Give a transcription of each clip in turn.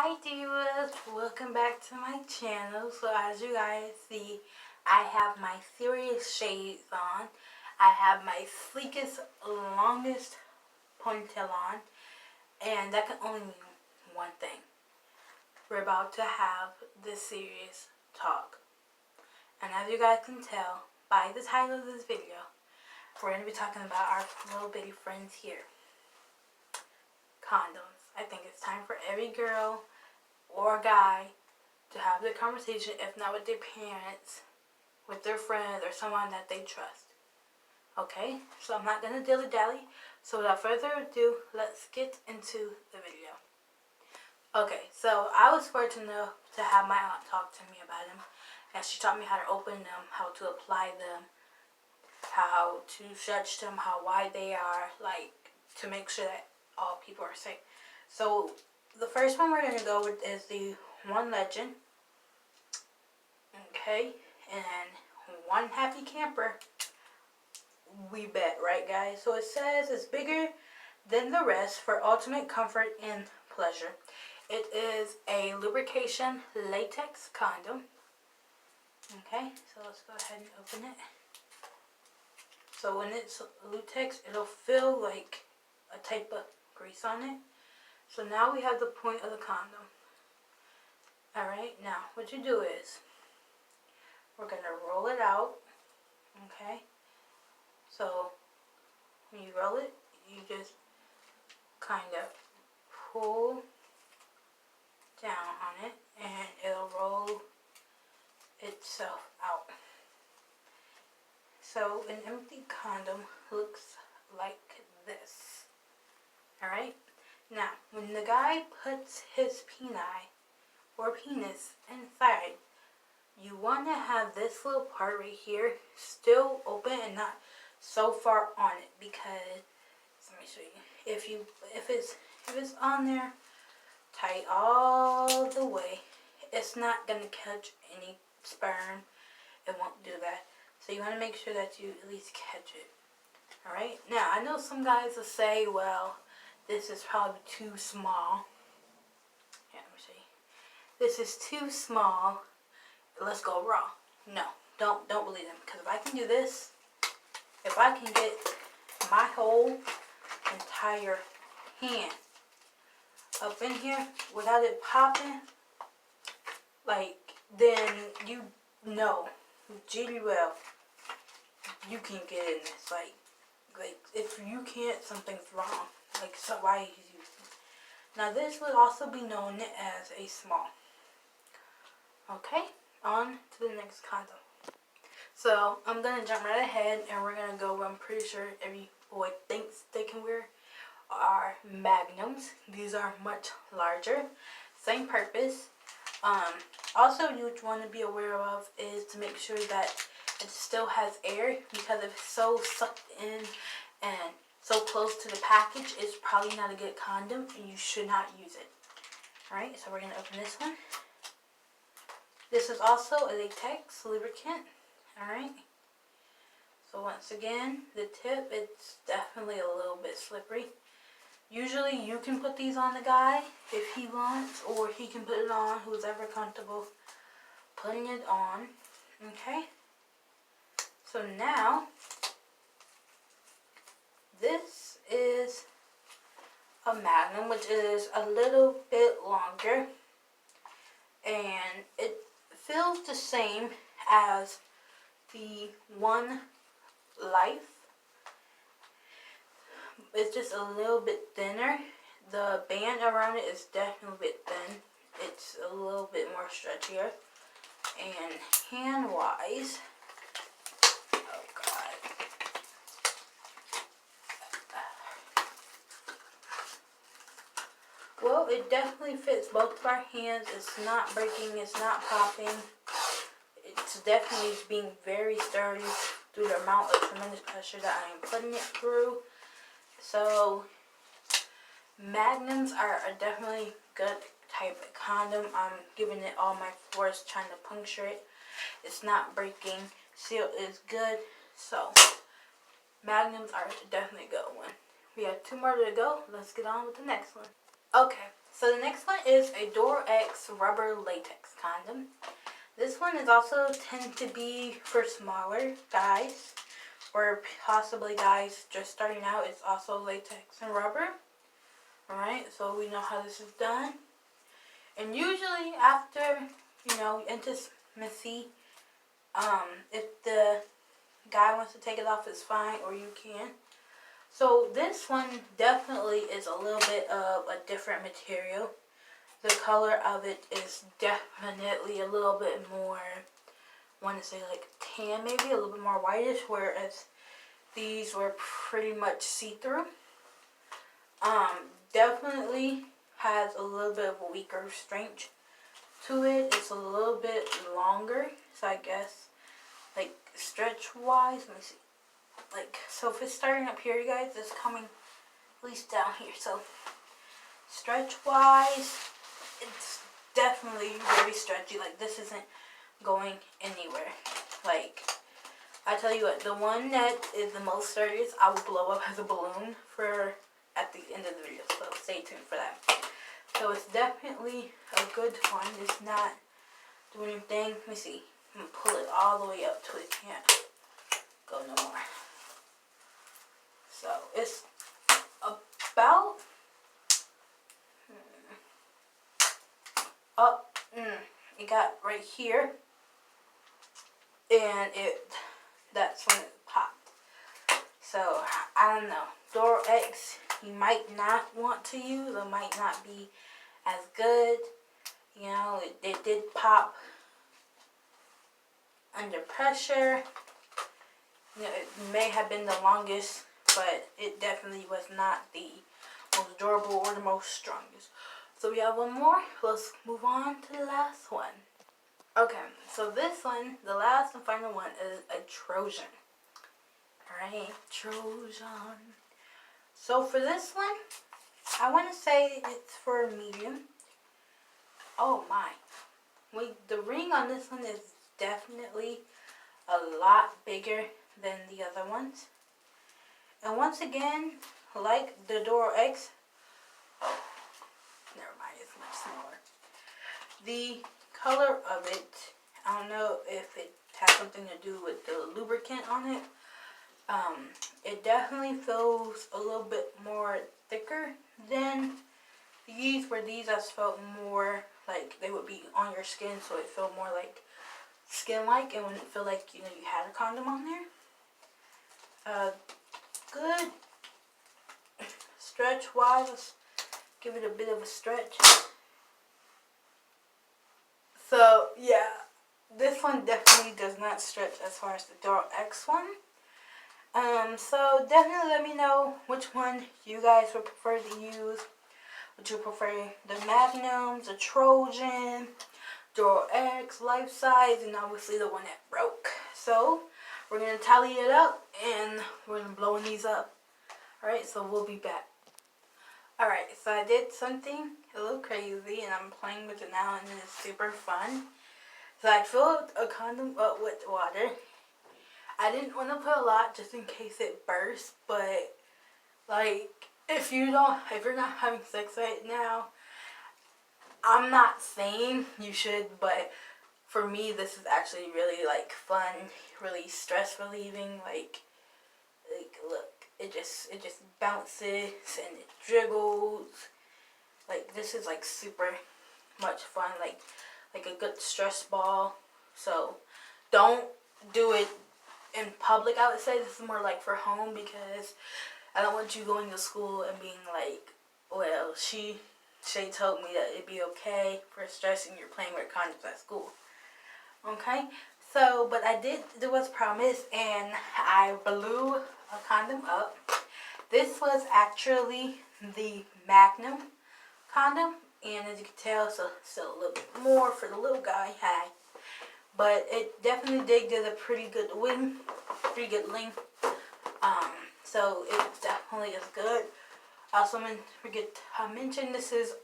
Hi divas, welcome back to my channel. So as you guys see, I have my serious shades on. I have my sleekest, longest ponytail on. And that can only mean one thing. We're about to have this serious talk. And as you guys can tell by the title of this video, we're going to be talking about our little bitty friends here. Condoms. I think it's time for every girl or guy to have the conversation, if not with their parents, with their friends, or someone that they trust. Okay, so I'm not going to dilly-dally. So without further ado, let's get into the video. Okay, so I was fortunate enough to have my aunt talk to me about them. And she taught me how to open them, how to apply them, how to stretch them, how wide they are, like, to make sure that all people are safe. So the first one we're going to go with is the One Legend. Okay, and One Happy Camper. We bet, right guys? So it says it's bigger than the rest for ultimate comfort and pleasure. It is a lubrication latex condom. Okay, so let's go ahead and open it. So when it's latex, it'll feel like a type of grease on it. So now we have the point of the condom. Alright, now what you do is, we're going to roll it out. Okay, so when you roll it, you just kind of pull down on it and it'll roll itself out. So an empty condom looks like this. Alright, now when the guy puts his penis inside, you want to have this little part right here still open and not so far on it, because let me show you. If it's on there tight all the way, it's not gonna catch any sperm. It won't do that. So you want to make sure that you at least catch it. All right. Now I know some guys will say, "Well, this is probably too small." Yeah, let me show you. This is too small. Let's go raw. No, don't believe them. Because if I can do this, if I can get my whole entire hand up in here without it popping, like, then you know, gee well, you can get in this. Like if you can't, something's wrong. Like, so why are you using it? Now this would also be known as a small. Okay, on to the next condom. So I'm gonna jump right ahead and we're gonna go where I'm pretty sure every boy thinks they can wear are magnums. These are much larger, same purpose. Also you want to be aware of is to make sure that it still has air, because if it's so sucked in and so close to the package, it's probably not a good condom and you should not use it. Alright, so we're going to open this one. This is also a latex lubricant. Alright, so once again, the tip, it's definitely a little bit slippery. Usually you can put these on the guy if he wants, or he can put it on, who's ever comfortable putting it on. Okay, so now this is a magnum, which is a little bit longer, and it feels the same as the One Life. It's just a little bit thinner. The band around it is definitely a bit thin. It's a little bit more stretchier. And hand-wise, oh god. Well, it definitely fits both of our hands. It's not breaking, it's not popping. It's definitely being very sturdy through the amount of tremendous pressure that I am putting it through. So magnums are a definitely good type of condom. I'm giving it all my force, trying to puncture it. It's not breaking. Seal is good. So magnums are definitely a good one. We have 2 more to go. Let's get on with the next one. Okay, So the next one is a Door-X rubber latex condom. This one is also tend to be for smaller guys or possibly guys just starting out. It's also latex and rubber. Alright, so we know how this is done. And usually after, intimacy, if the guy wants to take it off, it's fine, or you can. So this one definitely is a little bit of a different material. The color of it is definitely a little bit more, I want to say like tan, maybe a little bit more whitish, whereas these were pretty much see-through. Definitely has a little bit of a weaker strength to it. It's a little bit longer, so I guess like stretch wise, let me see. Like, so if it's starting up here, you guys, it's coming at least down here. So stretch wise, it's definitely very stretchy. Like, this isn't going anywhere. Like, I tell you what, the one that is the most sturdiest, I will blow up as a balloon for at the end of the video. So stay tuned for that. So it's definitely a good one. It's not doing anything. Let me see. I'm gonna pull it all the way up till it can't go no more. So it's about up. It got right here, and that's when it popped. So I don't know. Door-X, you might not want to use. It might not be as good. It did pop under pressure. It may have been the longest, but it definitely was not the most durable or the most strongest. So we have one more. Let's move on to the last one. Okay, so this one, the last and final one, is a Trojan. Alright, Trojan. So for this one, I want to say it's for medium. Oh my. The ring on this one is definitely a lot bigger than the other ones. And once again, like the Door-X, oh, never mind, it's much smaller. The color of it, I don't know if it has something to do with the lubricant on it. It definitely feels a little bit more thicker than these, where these I felt more like they would be on your skin, so it felt more like skin-like and wouldn't feel like you had a condom on there. Good stretch wise, let's give it a bit of a stretch. So yeah, this one definitely does not stretch as far as the Door-X one. So definitely let me know which one you guys would prefer to use. Would you prefer the Magnums, the Trojan, Door-X, life size, and obviously the one that broke? So we're going to tally it up and we're going to blow these up. Alright, so we'll be back. Alright, so I did something a little crazy and I'm playing with it now and it's super fun. So I filled a condom up with water. I didn't want to put a lot just in case it bursts, but like if you're not having sex right now, I'm not saying you should, but for me this is actually really like fun, really stress relieving. Like look, it just bounces and it jiggles. Like this is like super much fun, like a good stress ball. So don't do it in public. I would say this is more like for home, because I don't want you going to school and being like, well, Shay told me that it'd be okay for stressing you're playing with condoms at school. Okay? So, but I did do as promised, and I blew a condom up. This was actually the Magnum condom, and as you can tell, so still a little bit more for the little guy. Hi. But it definitely did get a pretty good length. So it definitely is good. Also, forget to mention this was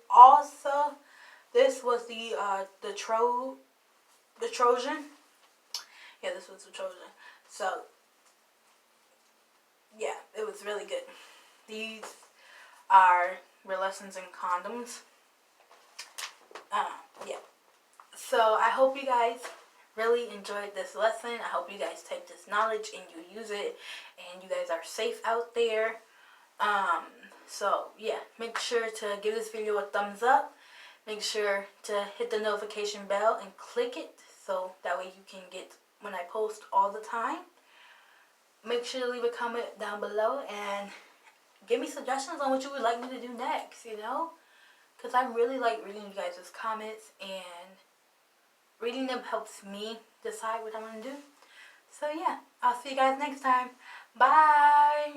the Trojan. Yeah, this was the Trojan. So yeah, it was really good. These are real lessons in condoms. Yeah. So I hope you guys really enjoyed this lesson. I hope you guys take this knowledge and you use it, and you guys are safe out there. So yeah, make sure to give this video a thumbs up. Make sure to hit the notification bell and click it so that way you can get when I post all the time. Make sure to leave a comment down below and give me suggestions on what you would like me to do next, you know? Because I really like reading you guys' comments, and reading them helps me decide what I'm going to do. So yeah, I'll see you guys next time. Bye!